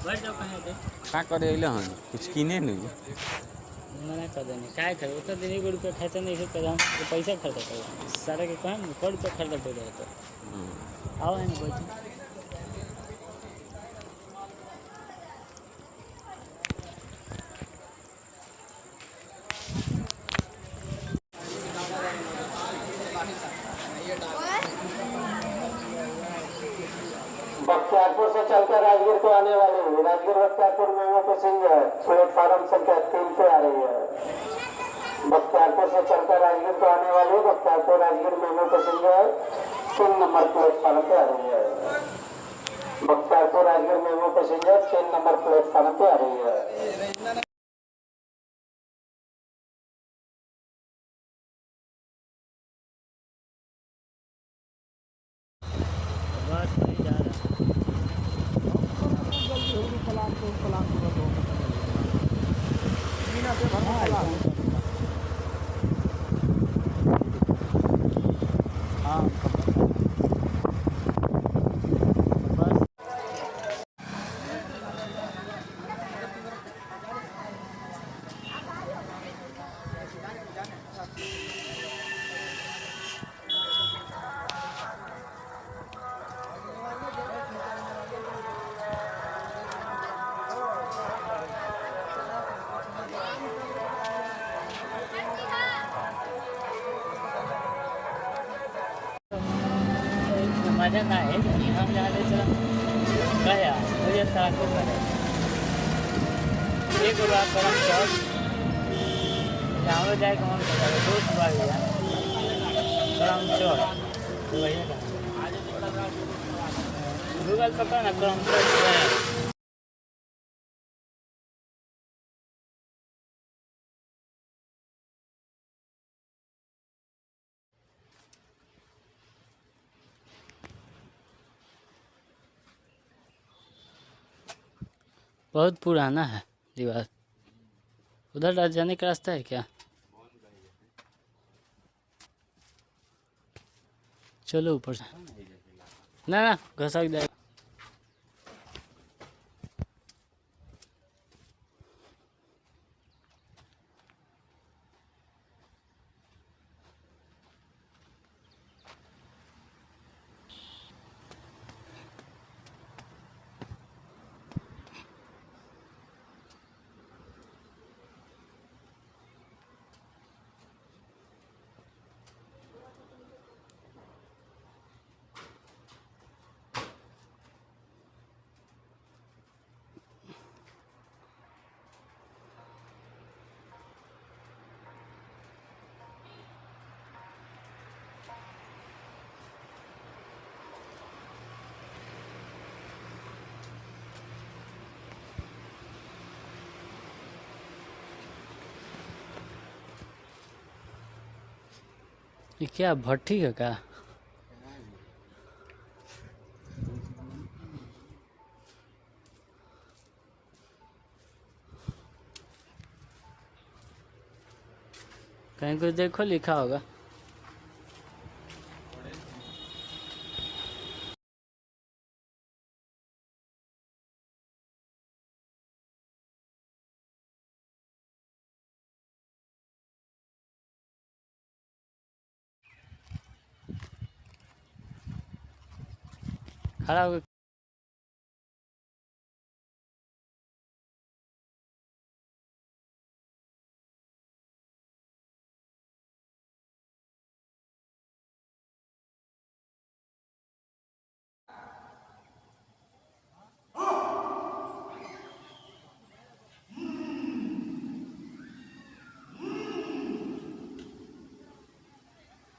बैठ जाओ कहीं पे। का करे अइले हन कुछ किने नहीं। मना कर देंगे काय करे उतना दिन एगो रुपया खर्चा नहीं है तो हम तो पैसा खर्चा करें सारा के कहें 100 रुपया खर्चा हो जाए तो आओ है ना बैठो। बख्तियारपुर से चलकर राजगीर को आने वाली Rajgir Bakhtiyarpur memo passenger platform संख्या 3 पे आ रही है। बख्तियारपुर से चलकर राजगीर को आने वाली Bakhtiyarpur Rajgir memo passenger 3 number platform पे आ रही है। Bakhtiyarpur Rajgir memo passenger 3 number platform पे आ रही है। बस नहीं जा रहा हाँ बस मजा ना है हम जाने चला गया मुझे ताको करे एक बार परम चौक जहाँ जाए कौन कर दोस्त भाई गया परम चौक तो वही गूगल पकड़ ना परम चौक बहुत पुराना है दीवार। उधर जाने का रास्ता है क्या? चलो ऊपर से ना ना घसक जाए। ये क्या भट्टी है क्या? कहीं कुछ देखो लिखा होगा। खड़ा हो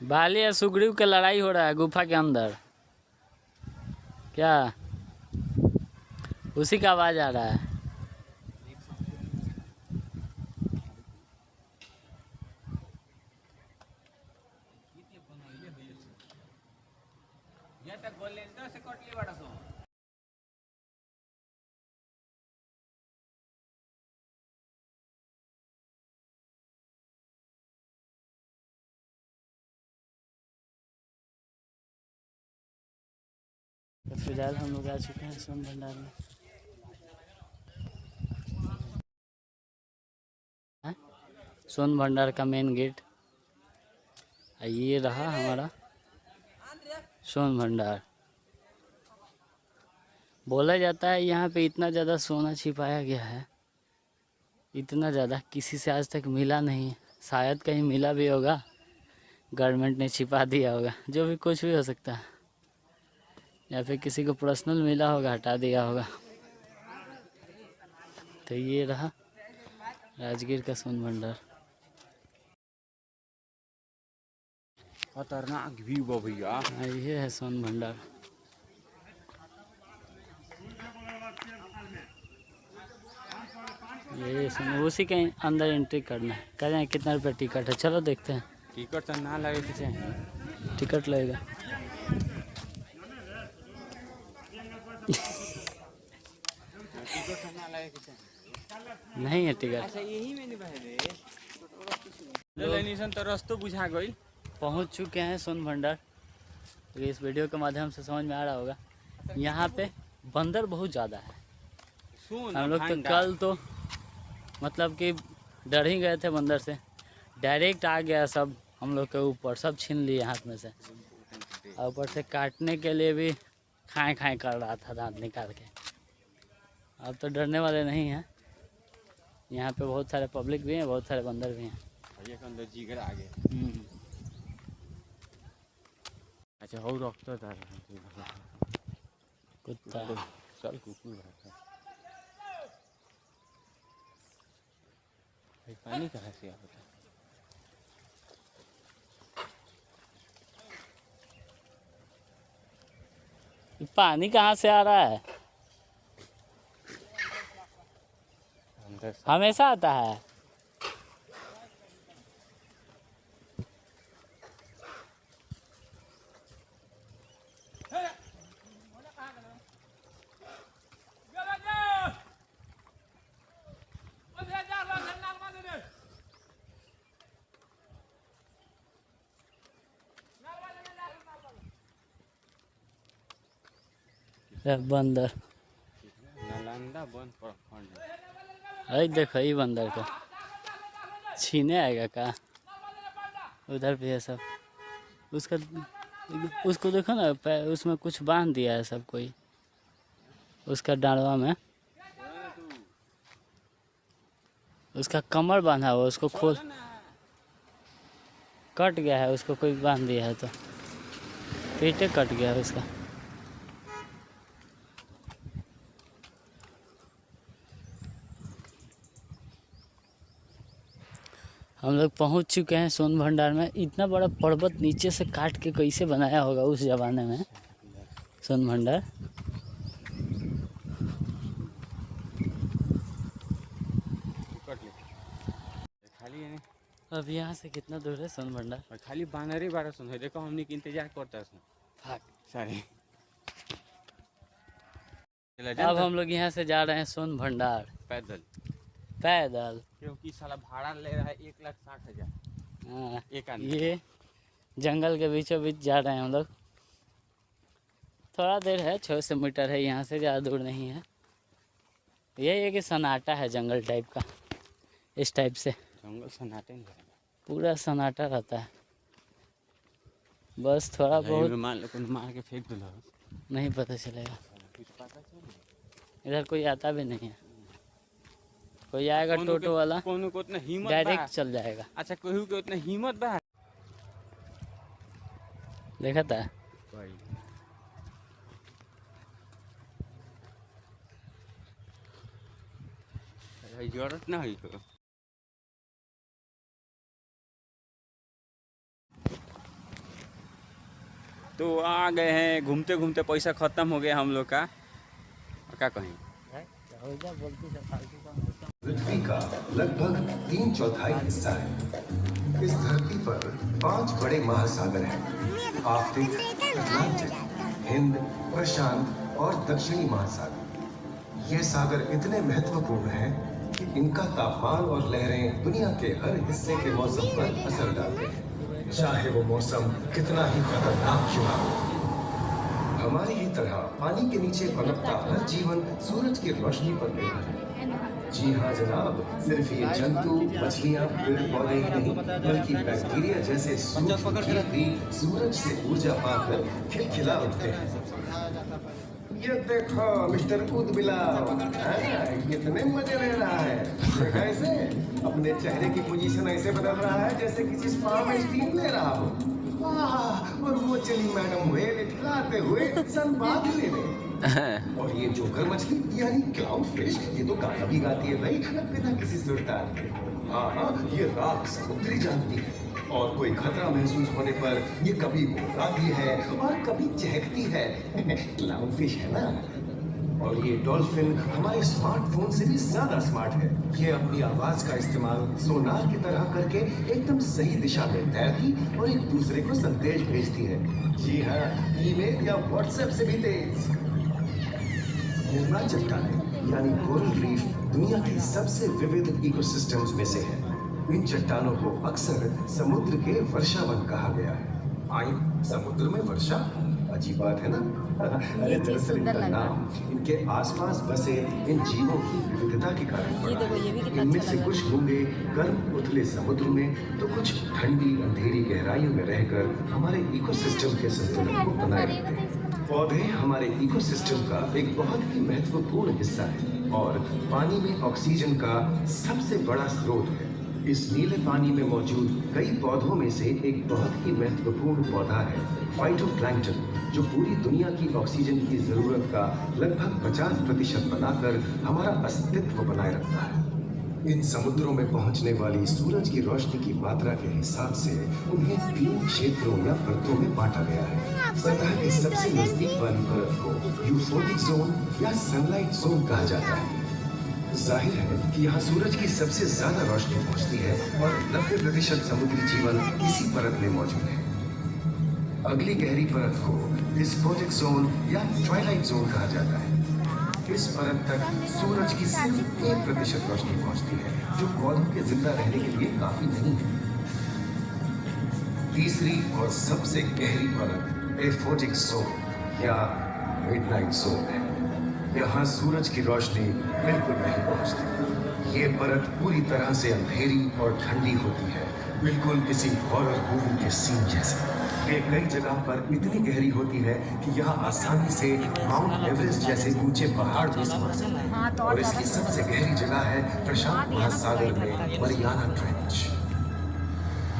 बाली और सुग्रीव का लड़ाई हो रहा है गुफा के अंदर। क्या उसी का आवाज आ रहा है। तो फिलहाल हम लोग आ चुके हैं सोन भंडार में। सोन भंडार का मेन गेट। ये रहा हमारा सोन भंडार। बोला जाता है यहाँ पे इतना ज़्यादा सोना छिपाया गया है, इतना ज़्यादा किसी से आज तक मिला नहीं। शायद कहीं मिला भी होगा, गवर्नमेंट ने छिपा दिया होगा, जो भी कुछ भी हो सकता है, या फिर किसी को पर्सनल मिला होगा, हटा दिया होगा। तो ये रहा राजगीर का सोन भंडार। खतरनाक व्यू बा भैया। ये है सोन भंडार। ये उसी के अंदर एंट्री करना है। कह रहे हैं कितना रुपये टिकट है, चलो देखते हैं। टिकट तो ना लगे के चाहिए। टिकट लगेगा। टिकट तो ना लगे के चाहिए। नहीं है टिकट। अच्छा यही में नहीं बहे रे लेनिसन तो रास्ता बुझा गई। पहुंच चुके हैं सोन भंडार। तो इस वीडियो के माध्यम से समझ में आ रहा होगा, यहाँ पे बंदर बहुत ज़्यादा है। हम लोग तो कल तो मतलब कि डर ही गए थे बंदर से, डायरेक्ट आ गया सब हम लोग के ऊपर, सब छीन लिए हाथ में से। और ऊपर से काटने के लिए भी खाएं खाएं कर रहा था दांत निकाल के। अब तो डरने वाले नहीं हैं। यहाँ पे बहुत सारे पब्लिक भी हैं, बहुत सारे बंदर भी हैं। भैया के अंदर जिगर आ गए। अच्छा और रखता था कुत्ता। चल कुकुर है। पानी कहाँ से आता है? पानी कहाँ से आ रहा है? अंदर से। हमेशा आता है। बंदर नालंदा बंद प्रखंड। अरे देखो ये बंदर को छीने आएगा का? उधर भी है सब। उसको देखो ना, उसमें कुछ बांध दिया है सब कोई, उसका डांडवा में उसका कमर बांधा हुआ, उसको खोल कट गया है, उसको कोई बांध दिया है, तो पेटे कट गया है उसका। हम लोग पहुंच चुके हैं सोन भंडार में। इतना बड़ा पर्वत नीचे से काट के कैसे बनाया होगा उस ज़माने में सोन भंडार। खाली अब यहाँ से कितना दूर है सोन भंडार? और खाली बानर ही 12 सुन है। देखो हमने की इंतजार करता है सारे। अब हम लोग यहाँ से जा रहे हैं सोन भंडार पैदल पैदल, क्योंकि साला भाड़ा ले रहा है 1,60,000। हाँ एक आदमी। ये जंगल के बीचों बीच जा रहे हैं हम लोग। थोड़ा देर है, 600 मीटर है यहाँ से, ज़्यादा दूर नहीं है। यही है कि सन्नाटा है जंगल टाइप का, इस टाइप से जंगल सन्नाटे नहीं रहेगा, पूरा सन्नाटा रहता है। बस थोड़ा बहुत मान लो मार के फेंक दो, नहीं पता चलेगा। कुछ पता चल। इधर कोई आता भी नहीं है। कोई आएगा टोटो वाला, कोनो को उतना हिम्मत डायरेक्ट चल जाएगा। अच्छा कोई को उतना हिम्मत बा। देखा था जरूरत ना हुई। तो आ गए हैं, घूमते घूमते पैसा खत्म हो गया हम लोग का। क्या कहें, पृथ्वी का लगभग 3/4 हिस्सा है। इस धरती पर 5 बड़े महासागर हैं: आर्कटिक, अटलांटिक, हिंद, प्रशांत और दक्षिणी महासागर। ये सागर इतने महत्वपूर्ण हैं कि इनका तापमान और लहरें दुनिया के हर हिस्से के मौसम पर असर डालते हैं, चाहे वो मौसम कितना ही खतरनाक क्यों ना हो। हमारी ही तरह पानी के नीचे पनपता हर जीवन सूरज की रोशनी पर निर्भर है। जी हाँ जनाब, सिर्फ ये जंतु, मछलियाँ, पेड़ पौधे ही नहीं बल्कि बैक्टीरिया जैसे सूक्ष्म जीव भी सूरज से ऊर्जा पाकर खिलखिला उठते हैं। ये देखो मिस्टर उदबिलाव, कितने मजे ले रहा है। कैसे अपने चेहरे की पोजीशन ऐसे बदल रहा है जैसे किसी स्पा में स्टीम ले रहा हो। वाह, और वो चली मैडम वेल इठलाते हुए सनबाथ लेने। और ये जोकर मछली यानी क्लाउन फिश, ये तो गाना भी गाती है भाई बिना किसी सुरताल के। हाँ, ये रात समुद्री जानती है और कोई खतरा महसूस होने पर ये कभी मुस्कुराती है और कभी चहकती है। क्लाउन फिश है ना। और ये डॉल्फिन हमारे स्मार्टफोन से भी ज्यादा स्मार्ट है। ये अपनी आवाज का इस्तेमाल सोनार की तरह करके एकदम सही दिशा में तैरती और एक दूसरे को संदेश भेजती है। जी हाँ, ईमेल या व्हाट्सएप से भी तेज। निर्मला चट्टानें यानी कोरल रीफ दुनिया की सबसे विविध इकोसिस्टम्स में से है। इन चट्टानों को अक्सर समुद्र के वर्षावन कहा गया है। आई समुद्र में वर्षा, अजीब बात है ना। अरे दरअसल इनका नाम इनके आसपास बसे इन जीवों की विविधता के कारण पड़ा है। इनमें से कुछ गूंगे गर्म उथले समुद्र में तो कुछ ठंडी अंधेरी गहराइयों में रहकर हमारे इकोसिस्टम के संतुलन को बनाए रखते हैं। पौधे हमारे इकोसिस्टम का एक बहुत ही महत्वपूर्ण हिस्सा है और पानी में ऑक्सीजन का सबसे बड़ा स्रोत है। इस नीले पानी में मौजूद कई पौधों में से एक बहुत ही महत्वपूर्ण पौधा है फाइटोप्लैंक्टन, जो पूरी दुनिया की ऑक्सीजन की जरूरत का लगभग 50% बनाकर हमारा अस्तित्व बनाए रखता है। इन समुद्रों में पहुंचने वाली सूरज की रोशनी की मात्रा के हिसाब से उन्हें 3 क्षेत्रों या परतों में बांटा गया है। सतह के सबसे नजदीक वाली परत को यूफोबिक जोन या सनलाइट जोन कहा जाता है। जाहिर है कि यहाँ सूरज की सबसे ज्यादा रोशनी पहुँचती है और 90% समुद्री जीवन इसी परत में मौजूद है। अगली गहरी परत को डिस्पोटिक जोन या ट्वाइलाइट जोन कहा जाता है। इस परत तक सूरज की सिर्फ 1% रोशनी पहुँचती है, जो पौधों के जिंदा रहने के लिए काफी नहीं है। तीसरी और सबसे गहरी परत एफोटिक जोन या मिडनाइट जोन है। यहाँ सूरज की रोशनी बिल्कुल नहीं पहुँचती। ये परत पूरी तरह से अंधेरी और ठंडी होती है, बिल्कुल किसी हॉरर मूवी के सीन जैसे। ये कई जगह पर इतनी गहरी होती है कि यहाँ आसानी से माउंट एवरेस्ट जैसे ऊंचे पहाड़ भी समझ सकते हैं। और इसकी सबसे गहरी जगह है प्रशांत महासागर में मरियाना ट्रेंच।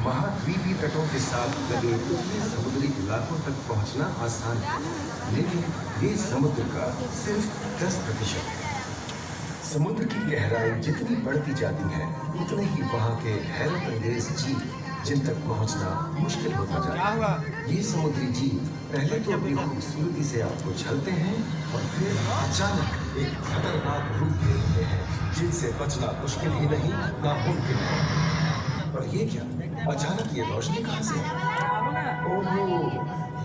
महाद्वीपीय तटों के साथ लगे उतने समुद्री इलाकों तक पहुंचना आसान है, लेकिन ये समुद्र का सिर्फ 10% है। समुद्र की गहराई जितनी बढ़ती जाती है, उतने ही वहाँ के हैरत अंगेज जीव जिन तक पहुंचना मुश्किल होता जाता है। ये समुद्री जीव पहले तो अपनी खूबसूरती से आपको छलते हैं और फिर अचानक एक खतरनाक रूप ले लेते हैं, जिनसे बचना मुश्किल ही नहीं नामुमकिन है। और ये क्या, अचानक ये रोशनी कहाँ से? ओहो,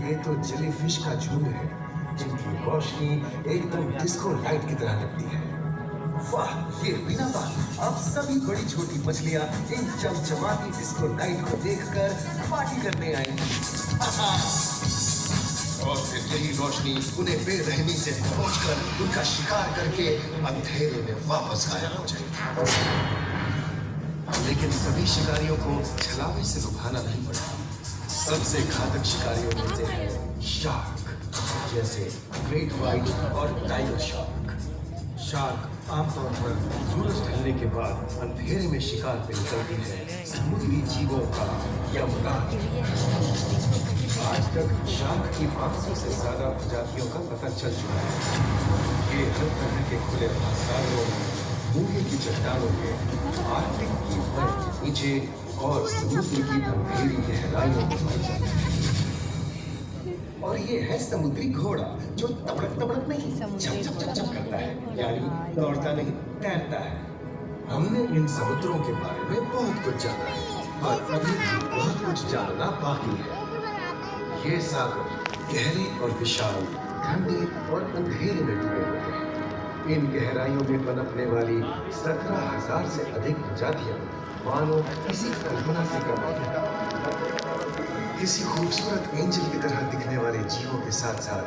ये तो जेलीफिश का झुंड है, जिनकी रोशनी एकदम डिस्को लाइट की तरह लगती है। वाह, ये बिना बात अब सभी बड़ी छोटी मछलियां इन चमचमाती डिस्को लाइट को देखकर पार्टी करने आई। और फिर यही रोशनी उन्हें बेरहमी से पहुंचकर उनका शिकार करके अंधेरे में वापस गायब हो जाएगी। लेकिन सभी शिकारियों को छलावे से लुभाना नहीं पड़ा। सबसे घातक शिकारियों में से है शार्क, जैसे ग्रेट व्हाइट और टाइगर शार्क। शार्क आमतौर पर सूरज ढलने के बाद अंधेरे में शिकार पे निकलती है समुद्री जीवों का यमराज। आज तक शार्क की 500 से ज्यादा प्रजातियों का पता चल चुका है। ये हर तरह के खुले महासागरों में, मूंगे की चट्टानों में, आर्कटिक की बर्फ के नीचे और समुद्र की अंधेरी गहराइयों में पाई जाती है। और ये है समुद्री घोड़ा, जो तबड़क तबड़क नहीं छप छप छप छप करता है, यानी दौड़ता नहीं तैरता है। हमने इन समुद्रों के बारे में बहुत कुछ जाना है, पर अभी भी बहुत कुछ जानना बाकी है। ये सागर गहरे और विशाल, ठंडे और अंधेरे में डूबे हुए हैं। इन गहराइयों में पनपने वाली 17,000 से अधिक प्रजातियां मानो किसी कल्पना से कम नहीं। किसी खूबसूरत एंजल की तरह दिखने वाले जीवों के साथ साथ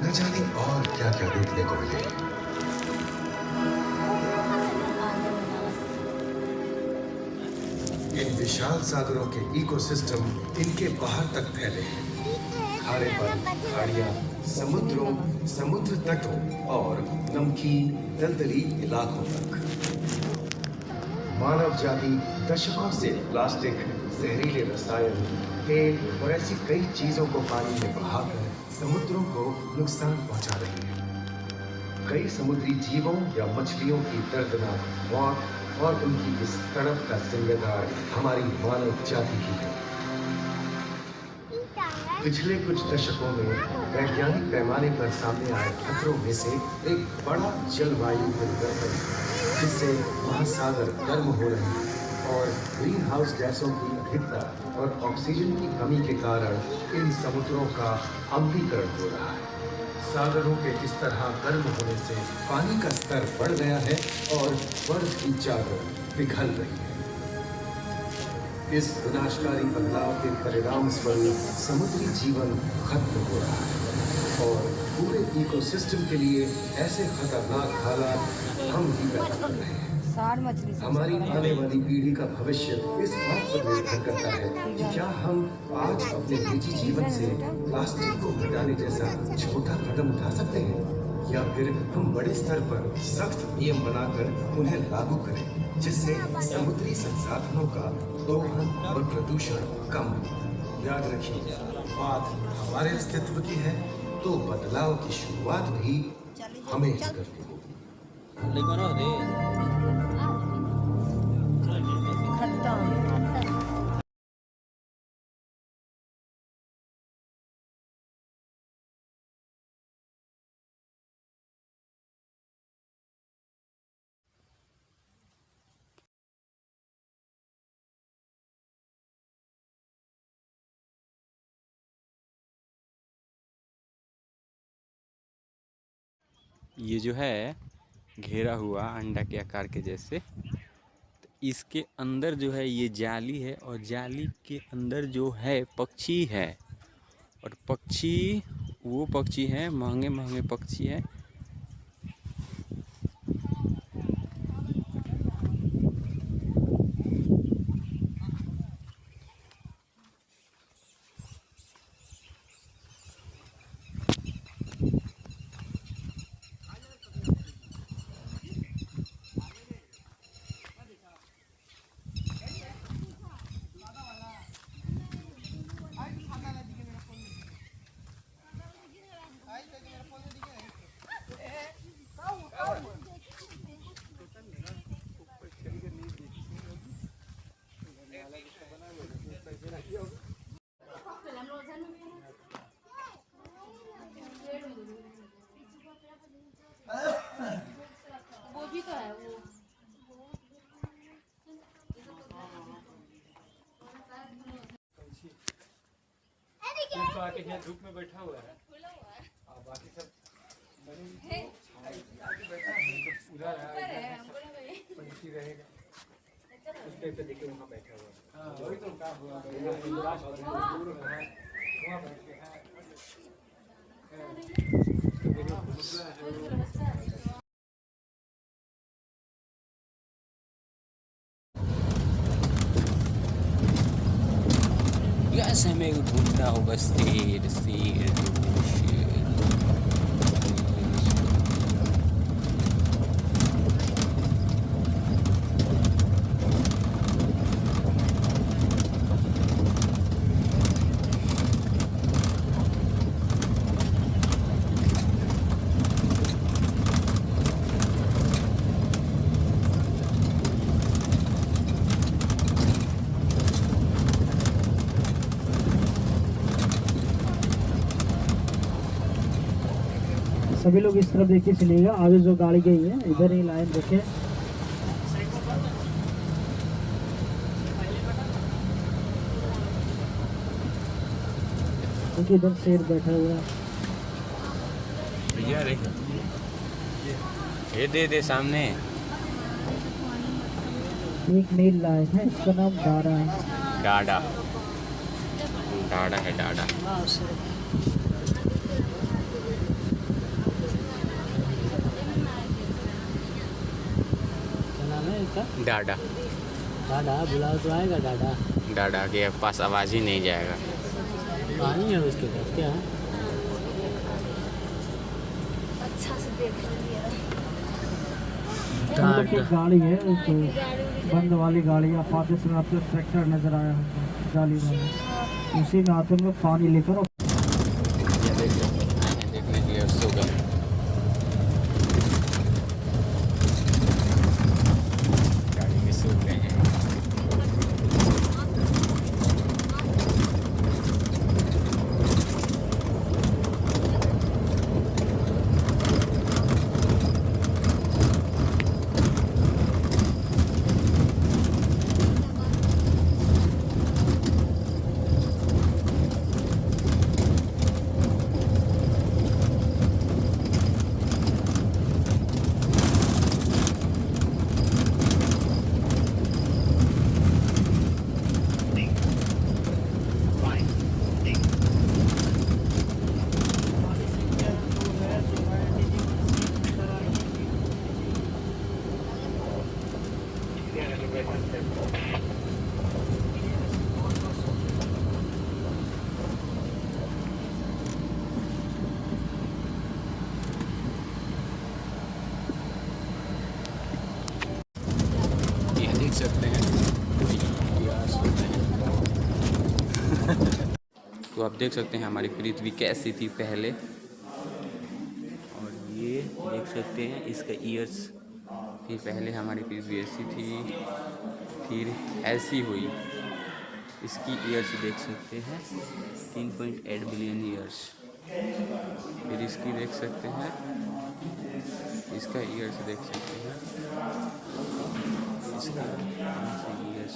न जाने और क्या क्या देखने को मिले। विशाल सागरों के इकोसिस्टम इनके बाहर तक फैले हैं। खारे पर्वत, खाड़ियाँ, समुद्रों, समुद्र तटों और नमकीन दलदली इलाकों तक। मानव जाति दशकों से प्लास्टिक, जहरीले रसायन, तेल और ऐसी कई चीजों को पानी में बहाकर समुद्रों को नुकसान पहुंचा रही है। कई समुद्री जीवों या मछलियों की दर्दनाक मौत और उनकी इस तड़प का जिम्मेदार हमारी मानव जाति ही है। पिछले कुछ दशकों में वैज्ञानिक पैमाने पर सामने आए खतरों में से एक बड़ा जलवायु परिवर्तन, जिससे महासागर गर्म हो रहे हैं और ग्रीन हाउस गैसों की अधिकता और ऑक्सीजन की कमी के कारण इन समुद्रों का अम्लीकरण हो रहा है। सागरों के इस तरह गर्म होने से पानी का स्तर बढ़ गया है और बर्फ की चादर पिघल रही है। इस विनाशकारी बदलाव के परिणाम स्वरूप समुद्री जीवन खत्म हो रहा है और पूरे इकोसिस्टम के लिए ऐसे खतरनाक हालात हम ही पैदा कर रहे हैं। हमारी आने वाली पीढ़ी का भविष्य इस बात पर निर्भर करता है कि क्या हम आज अपने निजी जीवन से प्लास्टिक को हटाने जैसा छोटा कदम उठा सकते हैं, या फिर हम बड़े स्तर पर सख्त नियम बनाकर उन्हें लागू करें, जिससे समुद्री संसाधनों का दोहन और प्रदूषण कम हो। याद रखिए, बात हमारे अस्तित्व की है, तो बदलाव की शुरुआत भी हमें ही करनी होगी। ये जो है घेरा हुआ अंडा के आकार के जैसे, तो इसके अंदर जो है ये जाली है और जाली के अंदर जो है पक्षी है, और पक्षी वो पक्षी हैं, महंगे महंगे पक्षी हैं। वो भी तो है वो। तो आके यहाँ धूप में बैठा हुआ है और बाकी सब आगे बैठा है तो उधर है पंछी रहेगा उस टाइप से देखिए वहाँ बैठा हुआ है। हाँ वही तो क्या हुआ दूर है वहाँ बैठ के है। Yes, I make good now, but stay. सभी लोग इस तरफ देखिए चलिएगा, आगे जो गाड़ी गई है इधर ही लाइन देखे। क्योंकि इधर शेर बैठा हुआ है। भैया ये दे सामने एक नील लाइन है, इसका नाम डारा है। डाडा है डाडा। डाडा डाडा बुलाओ तो आएगा डाडा। डाडा के पास आवाज़ ही नहीं जाएगा। पानी है उसके पास क्या? अच्छा से देख लिया। हम लोग की गाड़ी है तो बंद वाली गाड़ी, आप आते समय आपको ट्रैक्टर नजर आया होगा जाली वाला, उसी में आते हम लोग पानी लेकर और ये देख सकते हैं देखने के लिए सुबह गाड़ी में सो गए हैं। ये देख सकते हैं तो आप देख सकते हैं हमारी पृथ्वी कैसी थी पहले, और ये देख सकते हैं इसका ईयर्स। फिर पहले हमारी पृथ्वी ऐसी थी, फिर ऐसी हुई। इसकी ईयर्स देख सकते हैं 3.8 बिलियन ईयर्स। फिर इसकी देख सकते हैं, इसका ईयर्स देख सकते हैं, इसका ईयर्स,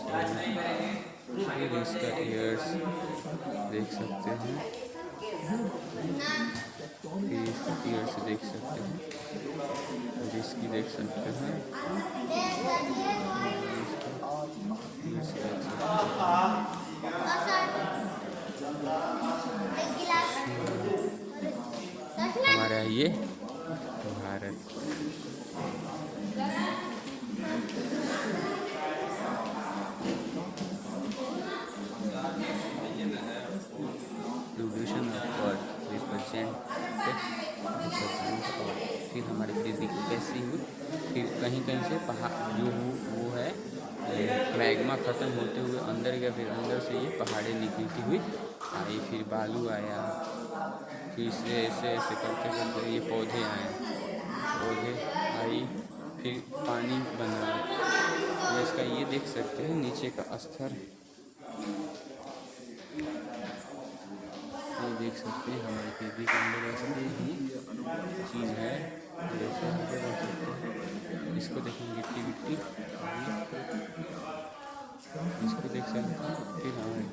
फिर इसका ईयर्स देख सकते हैं, फिर इसका ईयर्स देख सकते हैं, फिर इसकी देख सकते हैं, ईयर्स देख सकते हैं। हमारा ये Bharat. Rotation of earth represent. फिर हमारी पृथ्वी को कैसी हुई, फिर कहीं कहीं से पहाड़ जो वो है मैग्मा ख़त्म होते हुए अंदर गया, फिर अंदर से ये पहाड़ें निकलती हुई आई, फिर बालू आया, फिर से ऐसे ऐसे करते करते ये पौधे आए, पौधे आई, फिर पानी बना। इसका ये देख सकते हैं नीचे का स्तर, ये देख सकते हैं हमारी पृथ्वी के अंदर ऐसी ही चीज़ है, जैसे आगे देख सकते हैं। इसको देखेंगे गिट्टी विट्टी, इसको देख सकते हैं। फिर हमारे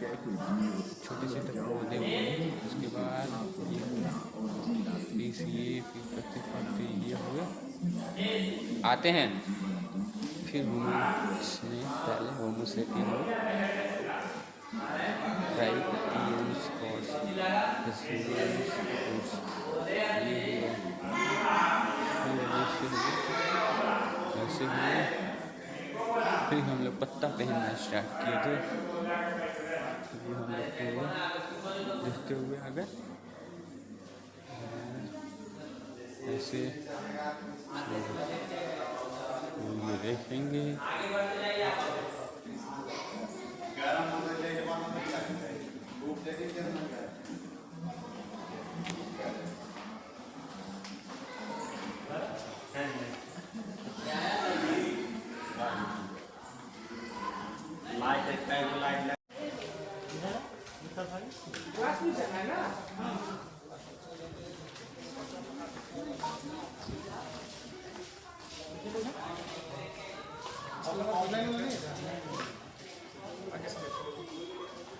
छोटे छोटे पौधे हुए, उसके बाद ये फिर पत्ते पत्ते ये हुए आते हैं। फिर पहले होमोसेपियन हो, ट्राइपियंस कॉर्स, ऐसे हुए। फिर हम लोग पत्ता पहनना स्टार्ट किए थे, फिर हम लोग देखते हुए अगर ऐसे ये देखेंगे।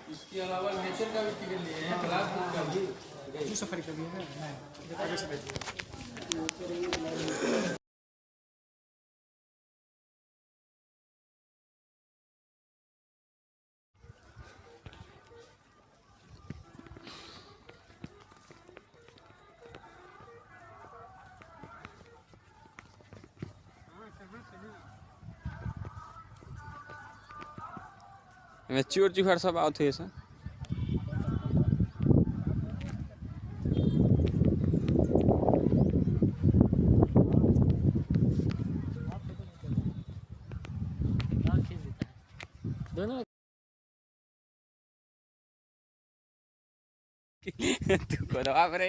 इसके अलावा नेचर का भी टिकट लिए हैं, क्लास बुक का भी जो सफर का भी है ना, आगे से बैठिए। मैं चोर चुहार सब आओ थे ऐसा दोनों तू करो आप रे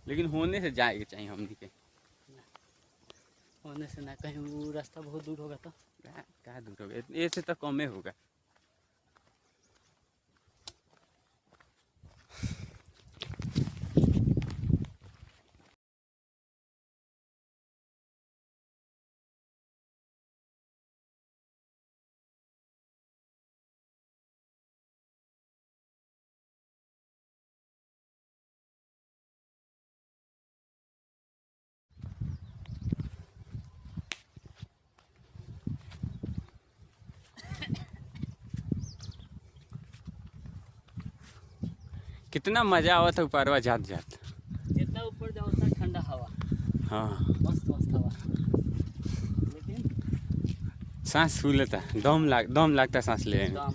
लेकिन होने से जाएगा चाहिए हम के होने से ना कहीं वो रास्ता बहुत दूर होगा तो क्या दूर होगा ऐसे तो कम ही होगा। कितना मजा आवा था ऊपरवा जात जात जितना ऊपर जाओ उतना ठंडा हवा। हाँ मस्त मस्त हवा लेकिन सांस फूल लेता दम लगता सांस ले दम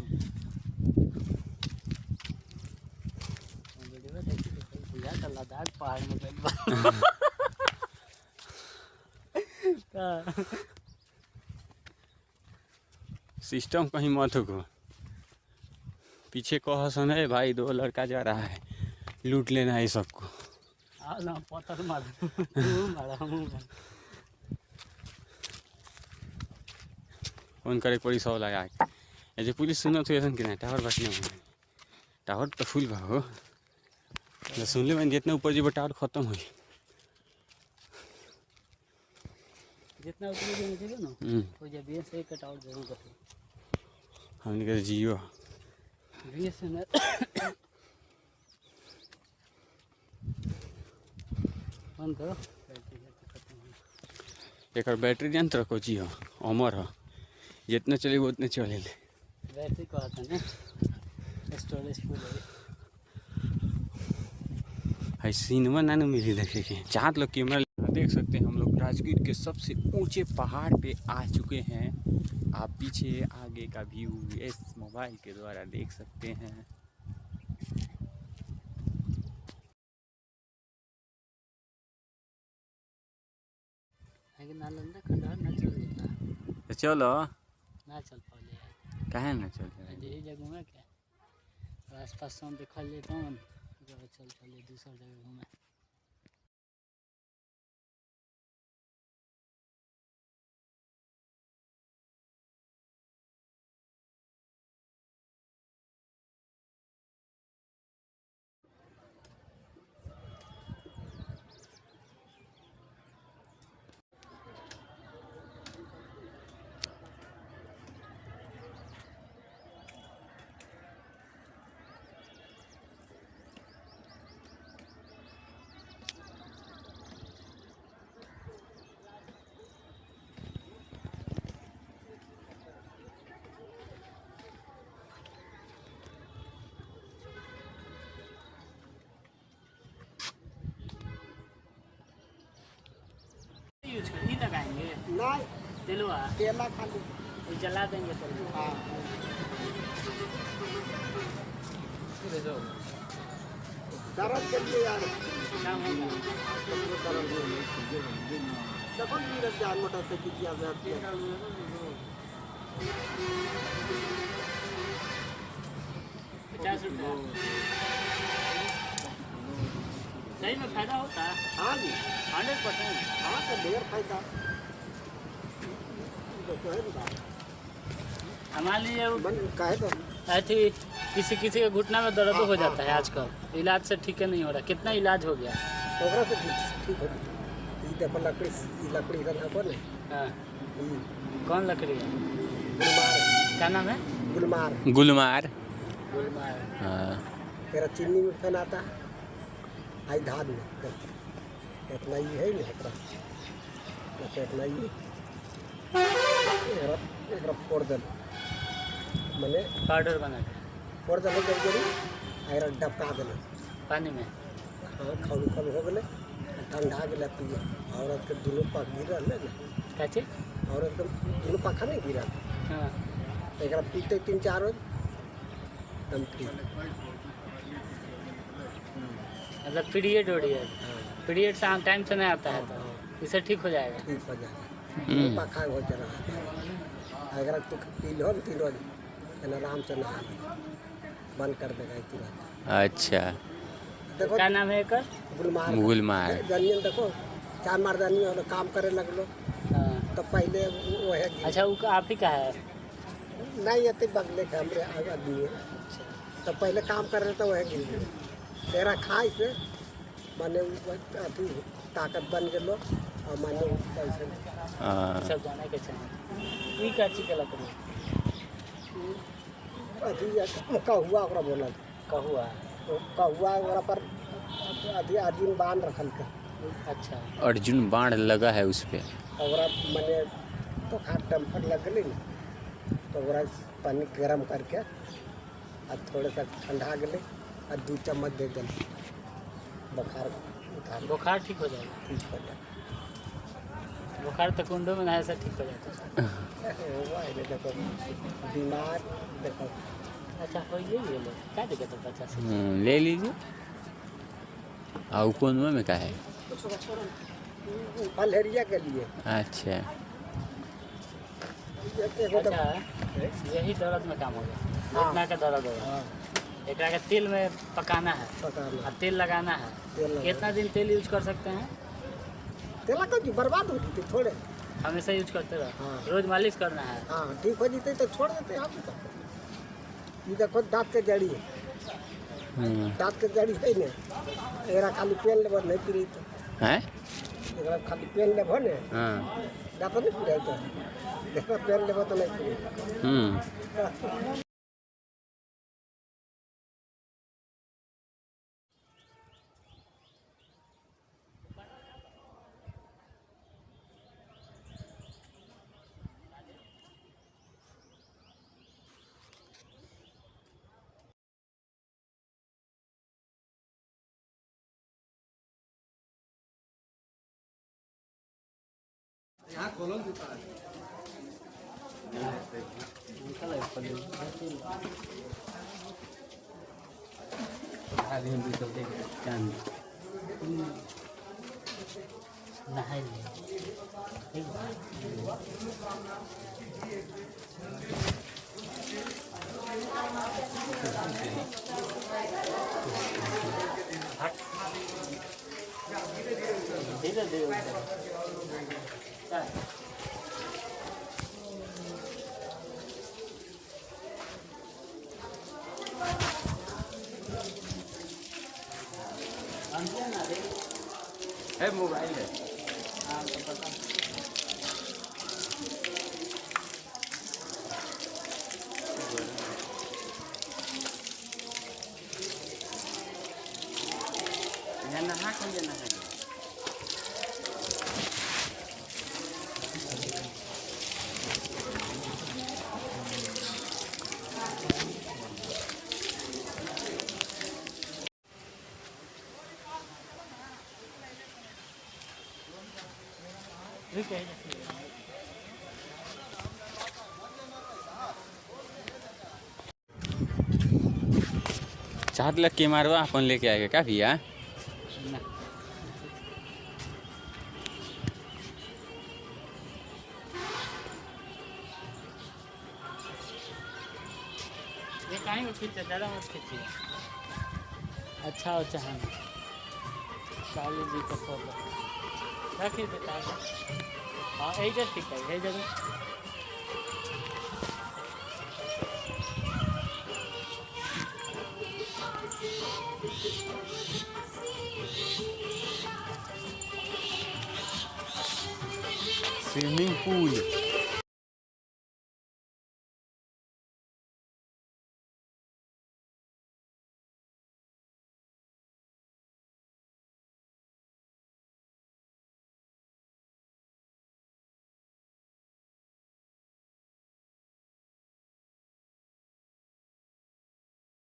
भैया का लद्दाख पहाड़ में गइल बा सिस्टम कहीं मत हो पीछे कह सन है भाई 2 लड़का जा रहा है लूट लेना है सबको। आ ना पत्थर मार मारा फोन करे पड़ी 100 लगा के जो पुलिस सुनो तो ऐसा कि ना टावर बचने टावर तो फुल बा हो सुन ले मैंने जितना ऊपर जी टावर खत्म हुई जितना ऊपर जो निकले ना तो जब ये से कटाउट जरूर करते हमने कहा जियो बीएसएनएल बंद करो एक बैटरी जंत्र रखो जियो अमर हो जितना चलेगा उतने चले ले बैटरी को आता ना स्टोरेज फुल है सिनेमा ना मिली देखे के चाहत लोग कैमरा देख सकते हैं। हम लोग राजगीर के सबसे ऊंचे पहाड़ पे आ चुके हैं। आप पीछे आगे का व्यू इस मोबाइल के द्वारा देख सकते हैं। नालंदा खंडहर ना चल देता तो चलो ना चल पाले यार कहे ना चल यही जगह में क्या आसपास हम दिखा लेता हूँ चल चले दूसरा जगह घूमे। यूज कर ही लगाएंगे नहीं तेलवा केला खाली तो जला देंगे तेल हाँ दर्द के लिए यार काम होगा डबल भी रख जान मोटरसाइकिल की आजादी है 50 रुपया सही में फायदा होता है। हाँ जी 100%। हाँ तो ढेर फायदा हमारे लिए कहे तो ऐसी किसी किसी के घुटना में दर्द हो जाता है आजकल इलाज से ठीक नहीं हो रहा। कितना इलाज हो गया तो ओकरा से ठीक है ई देखो लकड़ी का नाम है हाँ कौन लकड़ी है गुलमार क्या नाम है गुलमार गुलमार गुलमार हाँ तेरा चीनी में फैलाता आई धान में इतना ही है ना इतना ही एक फोड़ दल मैंने पाउडर बना के फोड़ दल जब जरूर आयर डबका दिल पानी में हाँ खाली खाली हो गए ठंडा गेला पिए औरत के दोनों पग गिरल है ना कैसे? औरत के दोनों पखा नहीं गिरल हाँ एक पीते 3-4 रोज दम ठीक मतलब पीरियड पीरियड से टाइम से नहीं आता है तो इससे ठीक हो जाएगा। ठीक हो जाएगा दोनों पखा हो जा रहा अगर तू पी लो 3 रोज आराम से नहा बंद कर देगा तुरंत। अच्छा देखो क्या नाम है एक? गुलमार। जनियन देखो 4 मर्दानी और काम करे लगलो तो पहले वो है अच्छा वो आप ही का है? नहीं ये बगले के हमरे आदमी है तो पहले काम कर रहे तो वह गिर गए तेरा खाए से माने अथी ताकत बन गलो और माने पैसे सब जाने के चाहिए ई का चीज के लकड़ी अथी कहुआ ओकरा बोला कहुआ कहुआ ओकरा पर अथी अर्जुन बांध रखल का। अच्छा अर्जुन बाण लगा है उस पे ओकरा माने तो खाट टेम्पर लग गई ना तो ओकरा पानी गरम करके और थोड़ा सा ठंडा गए और 2 चम्मच दे दें बुखार उतार बुखार ठीक हो जाएगा। ठीक हो जाए बुखार तो कुंडों में नहाए से ठीक हो जाता है। देखो बीमार देखो अच्छा हो ये लो क्या दिक्कत है 50 ले लीजिए। और कौन में का है? मलेरिया के लिए। अच्छा अच्छा यही दर्द में काम होगा घुटना का दर्द होगा एक का तेल में पकाना है और तेल लगाना है। कितना दिन तेल यूज कर सकते हैं? तेला का बर्बाद हो जाती थोड़े हमेशा यूज करते रहो। हाँ। रोज मालिश करना है। हाँ ठीक हो जाते तो छोड़ देते आप ये देखो दांत के जड़ी है दांत के जड़ी है ना एरा खाली पेन लेबो नहीं पी तो हैं एकरा खाली पेन लेबो ने हां दांत नहीं पी तो देखो पेन लेबो तो नहीं पी यहाँ खोलो जूता नहाए धीरे धीरे है मोबाइल है यहाँ नहा कर लेना है। चाहत लग के मारवा अपन लेके आएगा क्या भैया? ये कहीं को खींचे ज़्यादा मत खींचिए। अच्छा हो चाहे काली जी का फोटो रखिए बेटा। हाँ यही जगह ठीक है यही जगह स्विमिंग पूल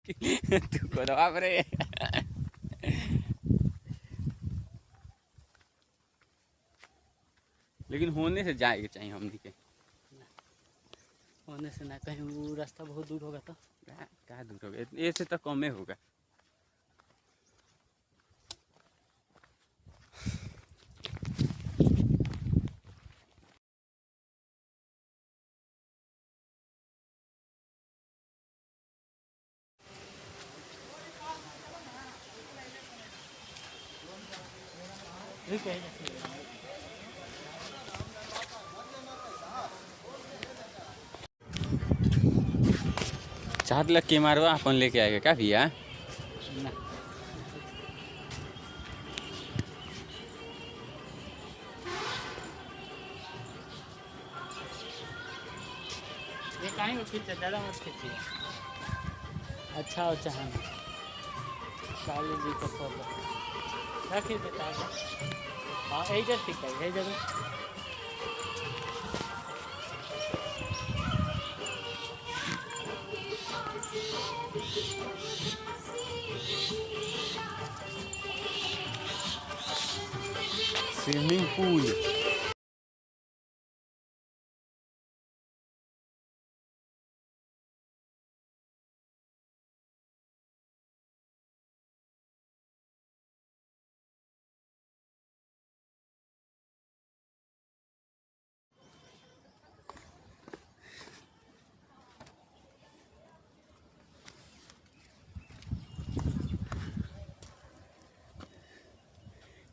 तू को बाप रे लेकिन होने से जाएगा चाहिए हमनी के। होने से ना, कहीं वो रास्ता बहुत दूर होगा तो क्या दूर होगा, ऐसे तो कमे होगा। चार लग के मारवा अपन लेके आएगा क्या भैया? ना। ये कहीं खींचे, ज़्यादा मत खींचिए। अच्छा अच्छा हाँ, काली जी का फोटो रखिए बेटा। हाँ यही जगह ठीक है, यही जगह। Swimming pool.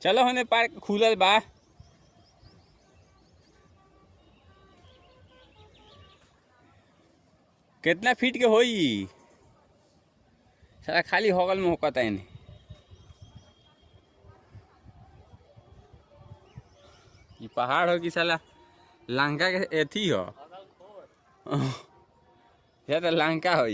चलो होने पार्क खुलल बा। कितना फीट के होई? सारा खाली होगल में होकता है। ये पहाड़ हो कि साला लंका के एथी हो? या तो लंका हो।